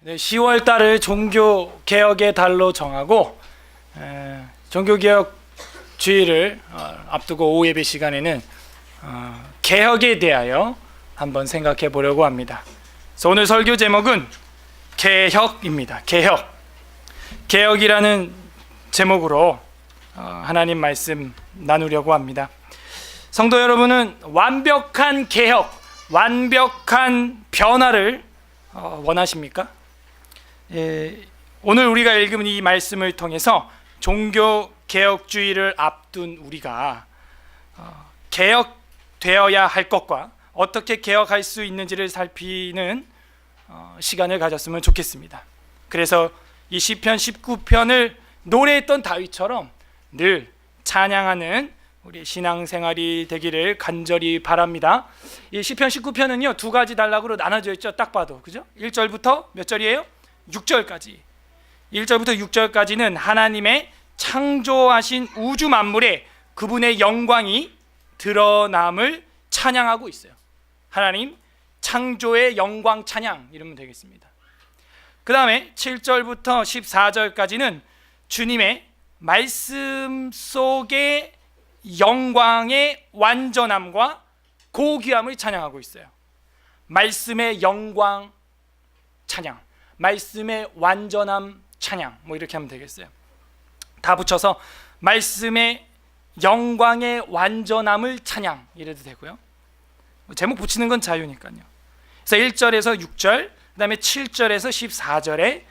10월 달을 종교 개혁의 달로 정하고 종교 개혁 주일을 앞두고 오후 예배 시간에는 개혁에 대하여 한번 생각해 보려고 합니다. 그래서 오늘 설교 제목은 개혁입니다. 개혁이라는 제목으로 하나님 말씀 나누려고 합니다. 성도 여러분은 완벽한 개혁, 완벽한 변화를 원하십니까? 오늘 우리가 읽은 이 말씀을 통해서 종교 개혁주의를 앞둔 우리가 개혁되어야 할 것과 어떻게 개혁할 수 있는지를 살피는 시간을 가졌으면 좋겠습니다. 그래서 이 시편 19편을 노래했던 다윗처럼 늘 찬양하는 우리 신앙생활이 되기를 간절히 바랍니다. 이 시편 19편은요 두 가지 단락으로 나눠져 있죠. 딱 봐도 그죠? 1절부터 몇 절이에요? 6절까지. 1절부터 6절까지는 하나님의 창조하신 우주 만물에 그분의 영광이 드러남을 찬양하고 있어요. 하나님 창조의 영광 찬양 이러면 되겠습니다. 그 다음에 7절부터 14절까지는 주님의 말씀 속의 영광의 완전함과 고귀함을 찬양하고 있어요. 말씀의 영광 찬양, 말씀의 완전함 찬양, 뭐 이렇게 하면 되겠어요. 다 붙여서 말씀의 영광의 완전함을 찬양 이래도 되고요. 제목 붙이는 건 자유니까요. 그래서 1절에서 6절, 그 다음에 7절에서 14절에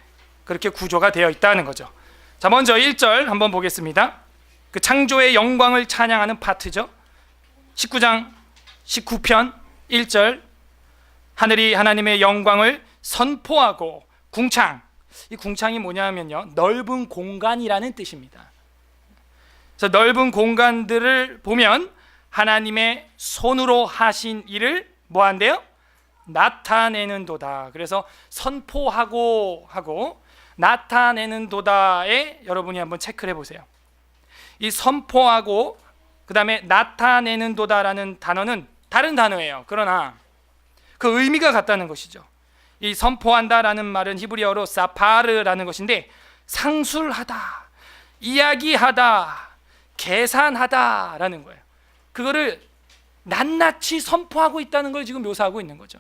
그렇게 구조가 되어 있다는 거죠. 자, 먼저 1절 한번 보겠습니다. 그 창조의 영광을 찬양하는 파트죠. 19장 19편 1절, 하늘이 하나님의 영광을 선포하고 궁창, 이 궁창이 뭐냐면요 넓은 공간이라는 뜻입니다. 그래서 넓은 공간들을 보면 하나님의 손으로 하신 일을 뭐 한대요? 나타내는 도다. 그래서 선포하고 하고 나타내는 도다에 여러분이 한번 체크를 해보세요. 이 선포하고 그 다음에 나타내는 도다라는 단어는 다른 단어예요. 그러나 그 의미가 같다는 것이죠. 이 선포한다라는 말은 히브리어로 사파르라는 것인데 상술하다, 이야기하다, 계산하다라는 거예요. 그거를 낱낱이 선포하고 있다는 걸 지금 묘사하고 있는 거죠.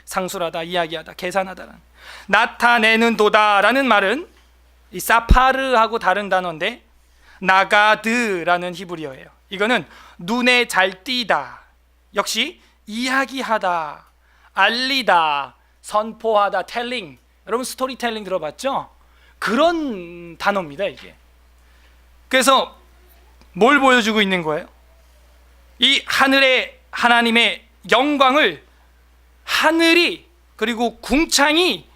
상술하다, 이야기하다, 계산하다라는. 나타내는 도다라는 말은 이 사파르하고 다른 단어인데 나가드라는 히브리어예요. 이거는 눈에 잘 띄다, 역시 이야기하다, 알리다, 선포하다, 텔링. 여러분 스토리텔링 들어봤죠? 그런 단어입니다 이게. 그래서 뭘 보여주고 있는 거예요? 이 하늘의 하나님의 영광을 하늘이 그리고 궁창이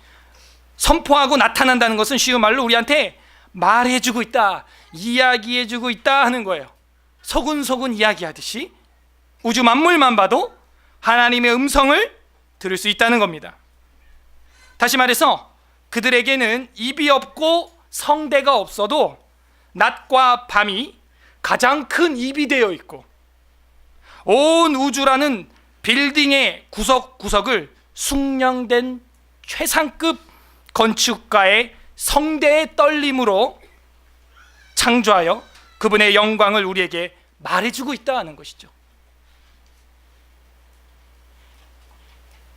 선포하고 나타난다는 것은 쉬운 말로 우리한테 말해주고 있다, 이야기해주고 있다 하는 거예요. 소근소근 이야기하듯이 우주 만물만 봐도 하나님의 음성을 들을 수 있다는 겁니다. 다시 말해서 그들에게는 입이 없고 성대가 없어도 낮과 밤이 가장 큰 입이 되어 있고 온 우주라는 빌딩의 구석구석을 숙련된 최상급 건축가의 성대의 떨림으로 창조하여 그분의 영광을 우리에게 말해주고 있다 하는 것이죠.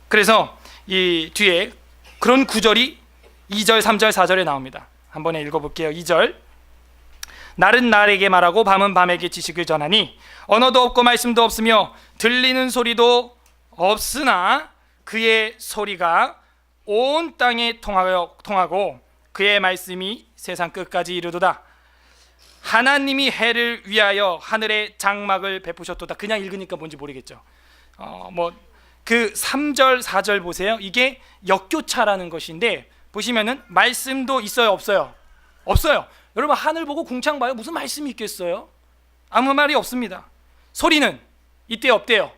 그래서 이 뒤에 그런 구절이 2절, 3절, 4절에 나옵니다. 한 번에 읽어볼게요. 2절, 날은 날에게 말하고 밤은 밤에게 지식을 전하니 언어도 없고 말씀도 없으며 들리는 소리도 없으나 그의 소리가 온 땅에 통하고 그의 말씀이 세상 끝까지 이르도다. 하나님이 해를 위하여 하늘의 장막을 베푸셨도다. 그냥 읽으니까 뭔지 모르겠죠. 그 3절, 4절 보세요. 이게 역교차라는 것인데 보시면은 말씀도 있어요, 없어요? 없어요. 여러분 하늘 보고 궁창 봐요. 무슨 말씀이 있겠어요? 아무 말이 없습니다. 소리는 이때 없대요.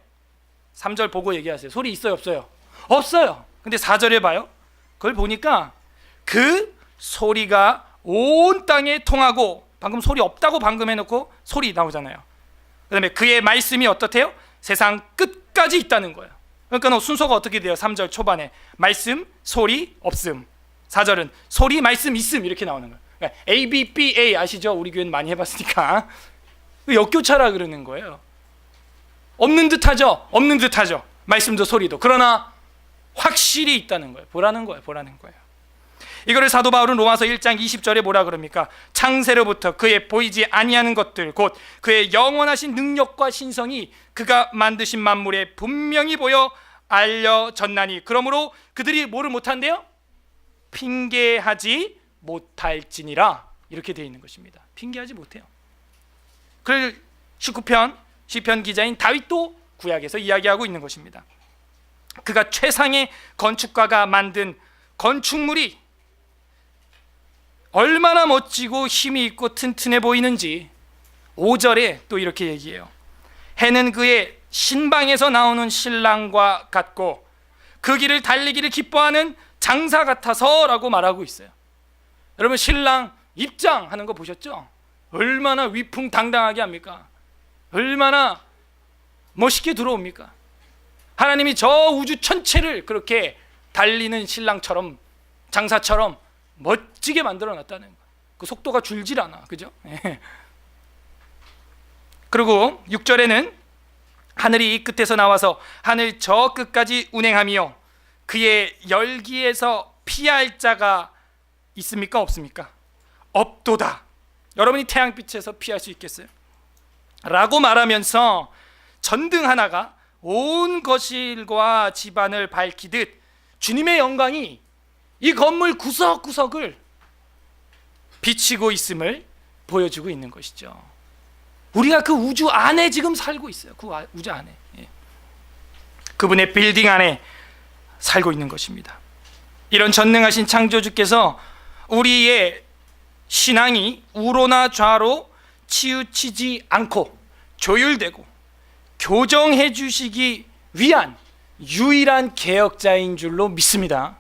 3절 보고 얘기하세요. 소리 있어요, 없어요? 없어요. 근데 4절에 봐요. 그걸 보니까 그 소리가 온 땅에 통하고, 방금 소리 없다고 방금 해놓고 소리 나오잖아요. 그 다음에 그의 말씀이 어떻대요? 세상 끝까지 있다는 거예요. 그러니까 순서가 어떻게 돼요? 3절 초반에 말씀, 소리, 없음. 4절은 소리, 말씀, 있음 이렇게 나오는 거예요. 그러니까 A, B, B, A 아시죠? 우리 교회는 많이 해봤으니까. 역교차라 그러는 거예요. 없는 듯하죠? 없는 듯하죠. 말씀도 소리도. 그러나 확실히 있다는 거예요. 보라는 거예요. 이거를 사도 바울은 로마서 1장 20절에 뭐라 그럽니까? 창세로부터 그의 보이지 아니하는 것들 곧 그의 영원하신 능력과 신성이 그가 만드신 만물에 분명히 보여 알려졌나니 그러므로 그들이 뭐를 못한대요? 핑계하지 못할지니라. 이렇게 되어 있는 것입니다. 핑계하지 못해요. 그걸 19편 시편 기자인 다윗도 구약에서 이야기하고 있는 것입니다. 그가 최상의 건축가가 만든 건축물이 얼마나 멋지고 힘이 있고 튼튼해 보이는지 5절에 또 이렇게 얘기해요. 해는 그의 신방에서 나오는 신랑과 같고 그 길을 달리기를 기뻐하는 장사 같아서 라고 말하고 있어요. 여러분 신랑 입장하는 거 보셨죠? 얼마나 위풍당당하게 합니까? 얼마나 멋있게 들어옵니까? 하나님이 저 우주 전체를 그렇게 달리는 신랑처럼 장사처럼 멋지게 만들어 놨다는 거예요. 그 속도가 줄질 않아. 그죠? 그리고 6절에는 하늘이 이 끝에서 나와서 하늘 저 끝까지 운행하며 그의 열기에서 피할 자가 있습니까? 없습니까? 없도다. 여러분이 태양빛에서 피할 수 있겠어요? 라고 말하면서 전등 하나가 온 거실과 집안을 밝히듯 주님의 영광이 이 건물 구석구석을 비치고 있음을 보여주고 있는 것이죠. 우리가 그 우주 안에 지금 살고 있어요. 그 우주 안에. 그분의 빌딩 안에 살고 있는 것입니다. 이런 전능하신 창조주께서 우리의 신앙이 우로나 좌로 치우치지 않고 조율되고 교정해 주시기 위한 유일한 개혁자인 줄로 믿습니다.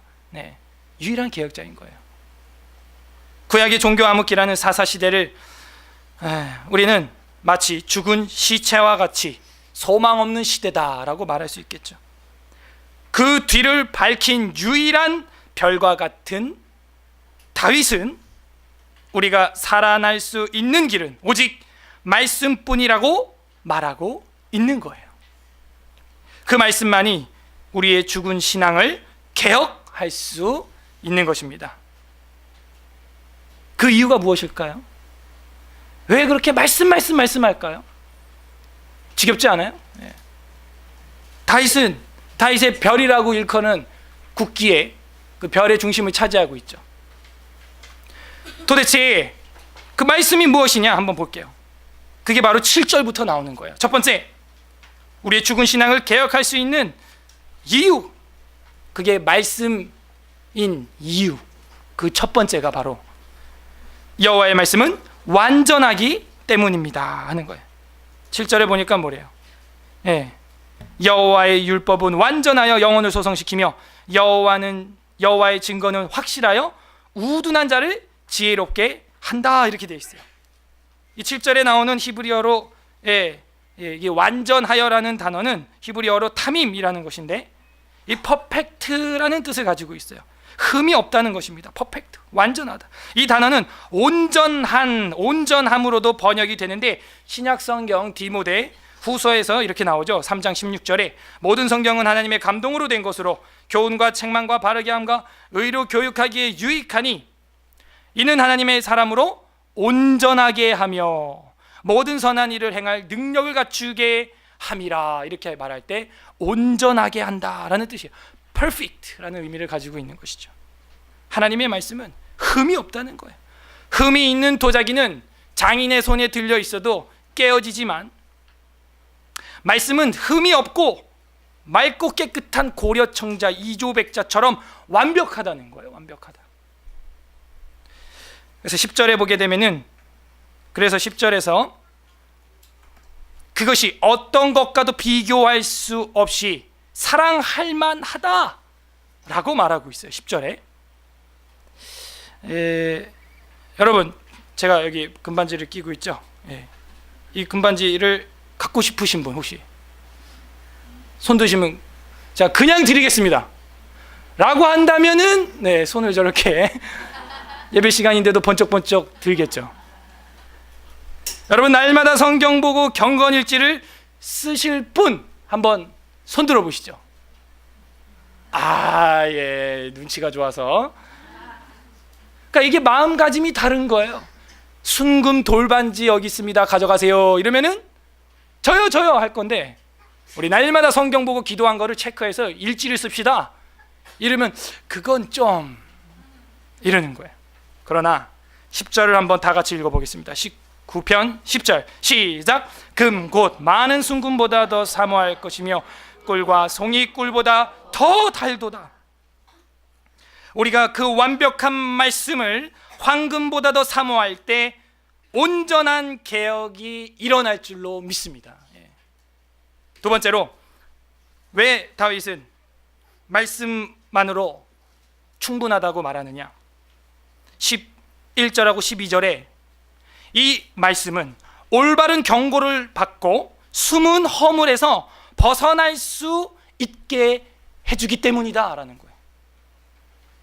유일한 개혁자인 거예요. 구약의 종교 암흑기라는 사사시대를 우리는 마치 죽은 시체와 같이 소망 없는 시대다라고 말할 수 있겠죠. 그 뒤를 밝힌 유일한 별과 같은 다윗은 우리가 살아날 수 있는 길은 오직 말씀뿐이라고 말하고 있는 거예요. 그 말씀만이 우리의 죽은 신앙을 개혁할 수 있는 것입니다. 그 이유가 무엇일까요? 왜 그렇게 말씀할까요? 지겹지 않아요? 다윗의 별이라고 일컫는 국기에 그 별의 중심을 차지하고 있죠. 도대체 그 말씀이 무엇이냐 한번 볼게요. 그게 바로 7절부터 나오는 거예요. 첫 번째, 우리의 죽은 신앙을 개혁할 수 있는 이유, 그게 말씀인 이유. 그 첫 번째가 바로 여호와의 말씀은 완전하기 때문입니다 하는 거예요. 7절에 보니까 뭐래요? 여호와의 율법은 완전하여 영혼을 소성시키며 여호와의 증거는 확실하여 우둔한 자를 지혜롭게 한다 이렇게 되어 있어요. 이 7절에 나오는 히브리어로 이 완전하여라는 단어는 히브리어로 타밈이라는 것인데 이 퍼펙트라는 뜻을 가지고 있어요. 흠이 없다는 것입니다. 퍼펙트, 완전하다. 이 단어는 온전함으로도 번역이 되는데 신약 성경 디모데 후서에서 이렇게 나오죠. 3장 16절에 모든 성경은 하나님의 감동으로 된 것으로 교훈과 책망과 바르게 함과 의로 교육하기에 유익하니 이는 하나님의 사람으로 온전하게 하며 모든 선한 일을 행할 능력을 갖추게 함이라. 이렇게 말할 때 온전하게 한다라는 뜻이에요. perfect라는 의미를 가지고 있는 것이죠. 하나님의 말씀은 흠이 없다는 거예요. 흠이 있는 도자기는 장인의 손에 들려 있어도 깨어지지만 말씀은 흠이 없고 맑고 깨끗한 고려청자 이조백자처럼 완벽하다는 거예요. 완벽하다. 그래서 10절에 보게 되면은 그래서 10절에서 그것이 어떤 것과도 비교할 수 없이 사랑할 만하다라고 말하고 있어요. 10절에. 여러분 제가 여기 금반지를 끼고 있죠. 이 금반지를 갖고 싶으신 분 혹시 손 드시면 자, 그냥 드리겠습니다 라고 한다면은 네, 손을 저렇게 예배 시간인데도 번쩍번쩍 들겠죠. 여러분, 날마다 성경 보고 경건일지를 쓰실 분 한번 손 들어 보시죠. 예, 눈치가 좋아서. 그러니까 이게 마음가짐이 다른 거예요. 순금 돌반지 여기 있습니다, 가져가세요 이러면은 저요 할 건데, 우리 날마다 성경 보고 기도한 거를 체크해서 일지를 씁시다 이러면 그건 좀 이러는 거예요. 그러나 10절을 한번 다 같이 읽어보겠습니다. 19편 10절 시작. 금 곧 많은 순금보다 더 사모할 것이며 꿀과 송이 꿀보다 더 달도다. 우리가 그 완벽한 말씀을 황금보다 더 사모할 때 온전한 개혁이 일어날 줄로 믿습니다. 두 번째로, 왜 다윗은 말씀만으로 충분하다고 말하느냐? 11절하고 12절에 이 말씀은 올바른 경고를 받고 숨은 허물에서 벗어날 수 있게 해주기 때문이다 라는 거예요.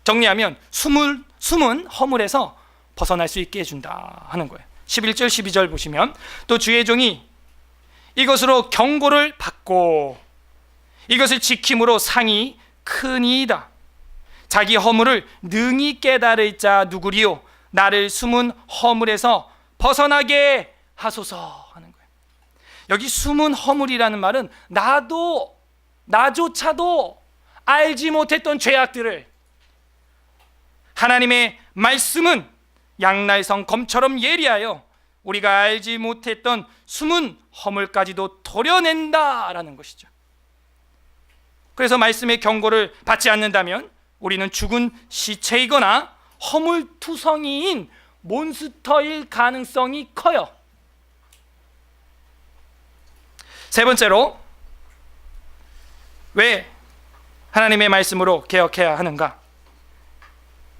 정리하면 숨은 허물에서 벗어날 수 있게 해준다 하는 거예요. 11절 12절 보시면, 또 주의 종이 이것으로 경고를 받고 이것을 지킴으로 상이 크니이다. 자기 허물을 능히 깨달을 자 누구리요? 나를 숨은 허물에서 벗어나게 하소서 하는 거예요. 여기 숨은 허물이라는 말은 나조차도 알지 못했던 죄악들을 하나님의 말씀은 양날성 검처럼 예리하여 우리가 알지 못했던 숨은 허물까지도 도려낸다라는 것이죠. 그래서 말씀의 경고를 받지 않는다면 우리는 죽은 시체이거나 허물투성이인 몬스터일 가능성이 커요. 세 번째로, 왜 하나님의 말씀으로 개혁해야 하는가?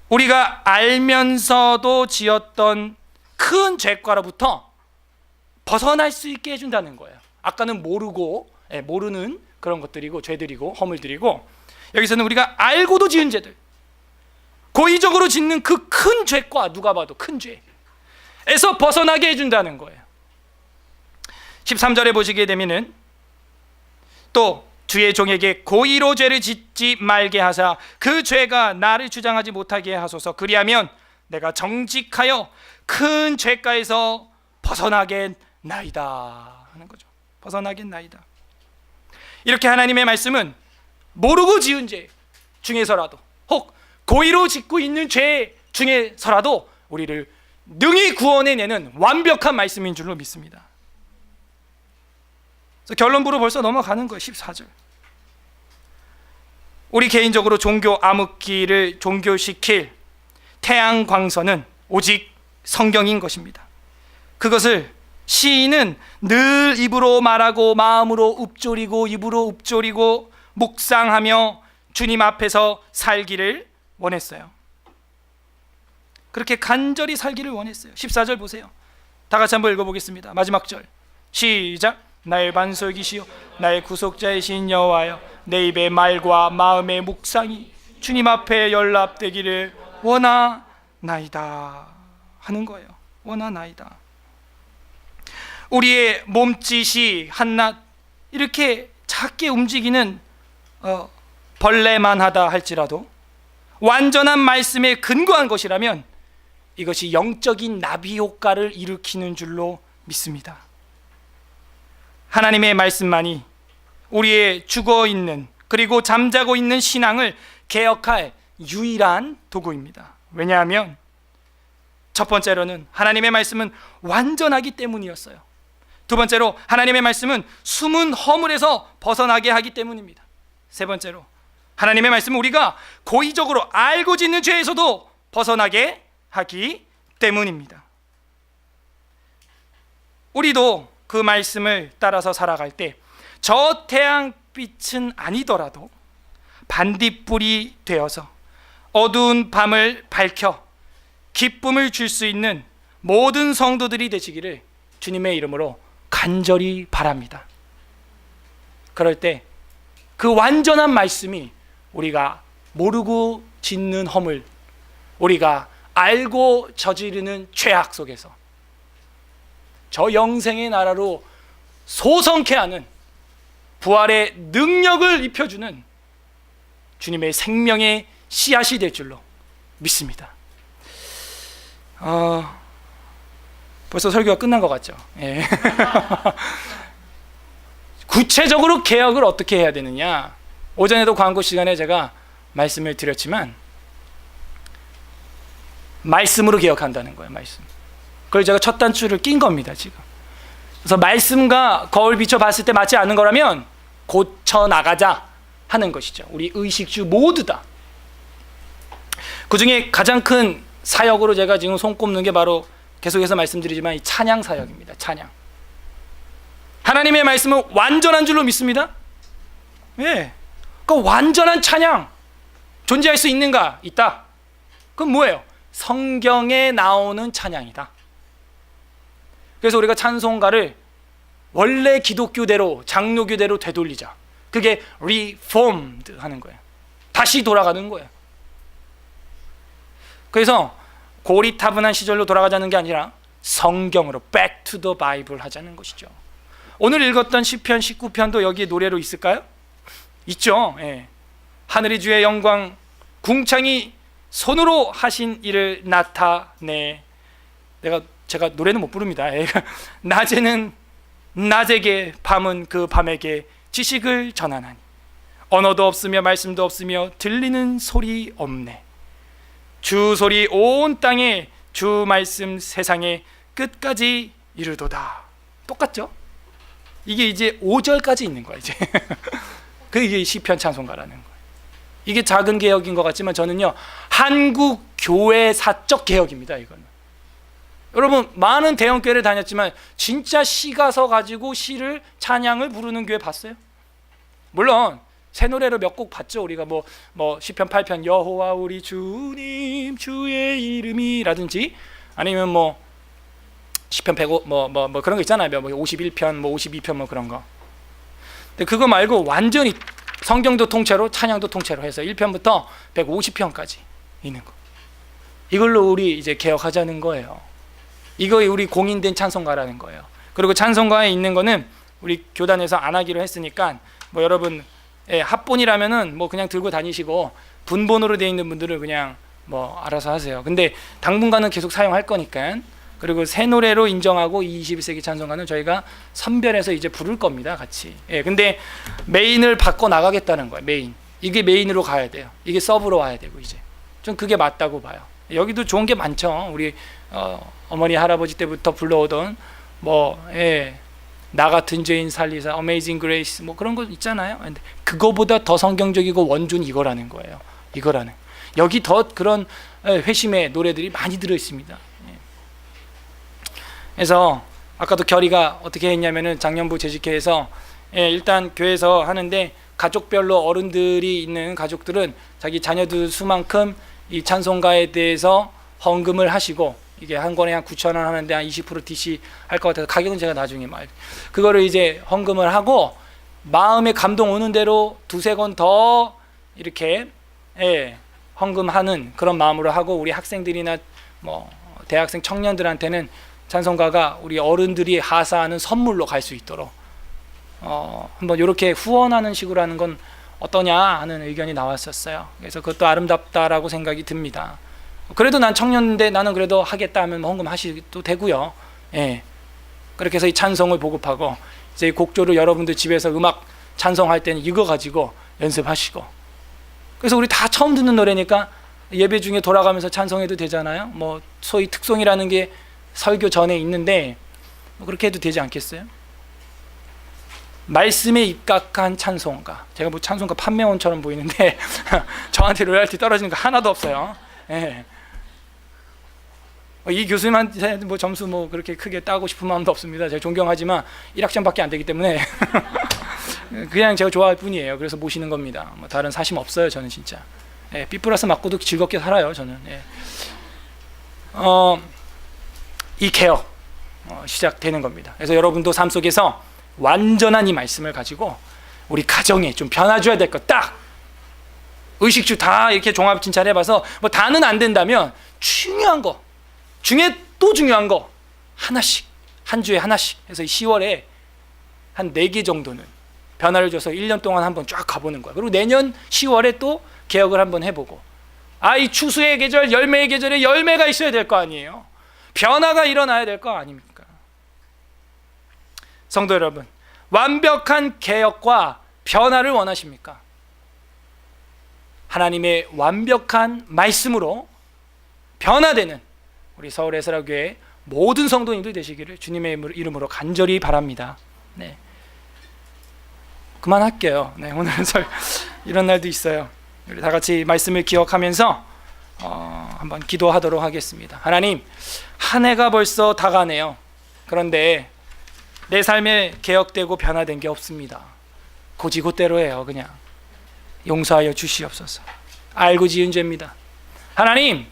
우리가 알면서도 지었던 큰 죄과로부터 벗어날 수 있게 해준다는 거예요. 아까는 모르는 그런 것들이고 죄들이고 허물들이고, 여기서는 우리가 알고도 지은 죄들, 고의적으로 짓는 그 큰 죄과, 누가 봐도 큰 죄에서 벗어나게 해준다는 거예요. 13절에 보시게 되면은, 또 주의 종에게 고의로 죄를 짓지 말게 하사 그 죄가 나를 주장하지 못하게 하소서. 그리하면 내가 정직하여 큰 죄가에서 벗어나겠나이다 하는 거죠. 벗어나겠나이다. 이렇게 하나님의 말씀은 모르고 지은 죄 중에서라도, 혹 고의로 짓고 있는 죄 중에서라도 우리를 능히 구원해내는 완벽한 말씀인 줄로 믿습니다. 그래서 결론부로 벌써 넘어가는 거예요. 14절. 우리 개인적으로 종교 암흑기를 종교시킬 태양광선은 오직 성경인 것입니다. 그것을 시인은 늘 입으로 말하고 마음으로 읊조리고 입으로 읊조리고 묵상하며 주님 앞에서 살기를 원했어요. 그렇게 간절히 살기를 원했어요. 14절 보세요. 다 같이 한번 읽어보겠습니다. 마지막 절 시작. 나의 반석이시요 나의 구속자이신 여호와여, 내 입의 말과 마음의 묵상이 주님 앞에 연락되기를 원하나이다 하는 거예요. 원하나이다. 우리의 몸짓이 한낱 이렇게 작게 움직이는 벌레만 하다 할지라도 완전한 말씀에 근거한 것이라면 이것이 영적인 나비 효과를 일으키는 줄로 믿습니다. 하나님의 말씀만이 우리의 죽어있는 그리고 잠자고 있는 신앙을 개혁할 유일한 도구입니다. 왜냐하면 첫 번째로는 하나님의 말씀은 완전하기 때문이었어요. 두 번째로 하나님의 말씀은 숨은 허물에서 벗어나게 하기 때문입니다. 세 번째로 하나님의 말씀은 우리가 고의적으로 알고 짓는 죄에서도 벗어나게 하기 때문입니다. 우리도 그 말씀을 따라서 살아갈 때 저 태양빛은 아니더라도 반딧불이 되어서 어두운 밤을 밝혀 기쁨을 줄 수 있는 모든 성도들이 되시기를 주님의 이름으로 간절히 바랍니다. 그럴 때 그 완전한 말씀이 우리가 모르고 짓는 허물, 우리가 알고 저지르는 죄악 속에서 저 영생의 나라로 소성케 하는 부활의 능력을 입혀주는 주님의 생명의 씨앗이 될 줄로 믿습니다. 벌써 설교가 끝난 것 같죠? 예. 구체적으로 개혁을 어떻게 해야 되느냐? 오전에도 광고 시간에 제가 말씀을 드렸지만 말씀으로 개혁한다는 거예요. 말씀. 그걸 제가 첫 단추를 낀 겁니다. 지금. 그래서 말씀과 거울 비춰봤을 때 맞지 않는 거라면 고쳐나가자 하는 것이죠. 우리 의식주 모두 다. 그 중에 가장 큰 사역으로 제가 지금 손꼽는 게 바로 계속해서 말씀드리지만 이 찬양 사역입니다. 찬양. 하나님의 말씀은 완전한 줄로 믿습니다. 예. 그 완전한 찬양 존재할 수 있는가? 있다. 그건 뭐예요? 성경에 나오는 찬양이다. 그래서 우리가 찬송가를 원래 기독교대로 장로교대로 되돌리자. 그게 reformed 하는 거예요. 다시 돌아가는 거예요. 그래서 고리타분한 시절로 돌아가자는 게 아니라 성경으로 back to the Bible 하자는 것이죠. 오늘 읽었던 시편 19편도 여기에 노래로 있을까요? 있죠. 예. 하늘이 주의 영광, 궁창이 손으로 하신 일을 나타내. 제가 노래는 못 부릅니다. 낮에는 낮에게, 밤은 그 밤에게 지식을 전하나니 언어도 없으며 말씀도 없으며 들리는 소리 없네. 주 소리 온 땅에, 주 말씀 세상에 끝까지 이르도다. 똑같죠? 이게 이제 5절까지 있는 거야 이제. 그게 시편 찬송가라는 거예요. 이게 작은 개혁인 것 같지만 저는요 한국 교회 사적 개혁입니다. 이거는. 여러분 많은 대형 교회를 다녔지만 진짜 시 가서 가지고 시를 찬양을 부르는 교회 봤어요? 물론 새 노래로 몇 곡 봤죠. 우리가 뭐 시편 8편 여호와 우리 주님 주의 이름이라든지 아니면 뭐 시편 105 뭐 그런 거 있잖아요. 뭐 51편 뭐 52편 뭐 그런 거. 근데 그거 말고 완전히 성경도 통째로 찬양도 통째로 해서 1편부터 150편까지 있는 거. 이걸로 우리 이제 개혁하자는 거예요. 이거 우리 공인된 찬송가라는 거예요. 그리고 찬송가에 있는 거는 우리 교단에서 안 하기로 했으니까 뭐 여러분 합본이라면은 뭐 그냥 들고 다니시고 분본으로 되어 있는 분들은 그냥 뭐 알아서 하세요. 근데 당분간은 계속 사용할 거니까. 그리고 새 노래로 인정하고 21세기 찬송가는 저희가 선별해서 이제 부를 겁니다. 같이. 근데 메인을 바꿔 나가겠다는 거예요. 메인. 이게 메인으로 가야 돼요. 이게 서브로 와야 되고 이제. 좀 그게 맞다고 봐요. 여기도 좋은 게 많죠. 우리 어머니 할아버지 때부터 불러오던 나 같은 죄인 살리사, Amazing Grace 뭐 그런 거 있잖아요. 근데 그거보다 더 성경적이고 원준 이거라는 거예요. 이거라는. 여기 더 그런 회심의 노래들이 많이 들어 있습니다. 그래서 아까도 결의가 어떻게 했냐면은 작년부 재직회에서 일단 교회에서 하는데 가족별로 어른들이 있는 가족들은 자기 자녀들 수만큼 이 찬송가에 대해서 헌금을 하시고 이게 한 권에 한 9,000원 하는데 한 20% DC 할 것 같아서 가격은 제가 나중에 그거를 이제 헌금을 하고 마음에 감동 오는 대로 두세 권 더 이렇게 헌금하는 그런 마음으로 하고 우리 학생들이나 뭐 대학생 청년들한테는 찬송가가 우리 어른들이 하사하는 선물로 갈 수 있도록 한번 이렇게 후원하는 식으로 하는 건 어떠냐 하는 의견이 나왔었어요. 그래서 그것도 아름답다라고 생각이 듭니다. 그래도 난 청년인데 나는 그래도 하겠다 하면 헌금하셔도 되고요. 그렇게 해서 이 찬송을 보급하고 이제 곡조를 여러분들 집에서 음악 찬송할 때는 이거 가지고 연습하시고. 그래서 우리 다 처음 듣는 노래니까 예배 중에 돌아가면서 찬송해도 되잖아요. 뭐 소위 특송이라는 게 설교 전에 있는데 뭐 그렇게 해도 되지 않겠어요? 말씀에 입각한 찬송가. 제가 뭐 찬송가 판매원처럼 보이는데 저한테 로열티 떨어지는 거 하나도 없어요. 이 교수님한테 뭐 점수 뭐 그렇게 크게 따고 싶은 마음도 없습니다. 제가 존경하지만 1학점밖에 안 되기 때문에 그냥 제가 좋아할 뿐이에요. 그래서 모시는 겁니다. 뭐 다른 사심 없어요. 저는 진짜 B 플러스 맞고도 즐겁게 살아요. 저는 이 개혁 시작되는 겁니다. 그래서 여러분도 삶 속에서 완전한 이 말씀을 가지고 우리 가정에 좀 변화줘야 될 것 딱 의식주 다 이렇게 종합 진찰해봐서 뭐 다는 안 된다면 중요한 거 중에 또 중요한 거 하나씩 한 주에 하나씩 해서 10월에 한 4개 정도는 변화를 줘서 1년 동안 한번 쫙 가보는 거야. 그리고 내년 10월에 또 개혁을 한번 해보고 이 추수의 계절 열매의 계절에 열매가 있어야 될 거 아니에요. 변화가 일어나야 될 거 아닙니까? 성도 여러분, 완벽한 개혁과 변화를 원하십니까? 하나님의 완벽한 말씀으로 변화되는 우리 서울 에스라교회 모든 성도님들 되시기를 주님의 이름으로 간절히 바랍니다. 네, 그만할게요. 네, 오늘은 이런 날도 있어요. 우리 다 같이 말씀을 기억하면서 한번 기도하도록 하겠습니다. 하나님, 한 해가 벌써 다가네요. 그런데 내 삶에 개혁되고 변화된 게 없습니다. 고지고대로예요. 그냥 용서하여 주시옵소서. 알고 지은 죄입니다. 하나님,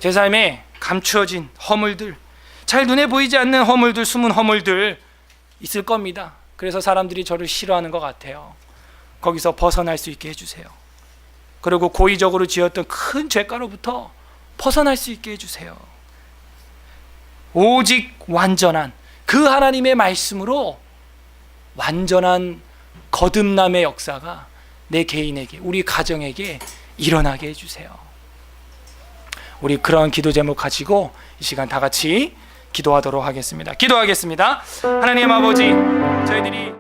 제 삶에 감추어진 허물들, 잘 눈에 보이지 않는 허물들, 숨은 허물들 있을 겁니다. 그래서 사람들이 저를 싫어하는 것 같아요. 거기서 벗어날 수 있게 해주세요. 그리고 고의적으로 지었던 큰 죄가로부터 벗어날 수 있게 해주세요. 오직 완전한 그 하나님의 말씀으로 완전한 거듭남의 역사가 내 개인에게, 우리 가정에게 일어나게 해주세요. 우리 그런 기도 제목 가지고 이 시간 다 같이 기도하도록 하겠습니다. 기도하겠습니다. 하나님 아버지, 저희들이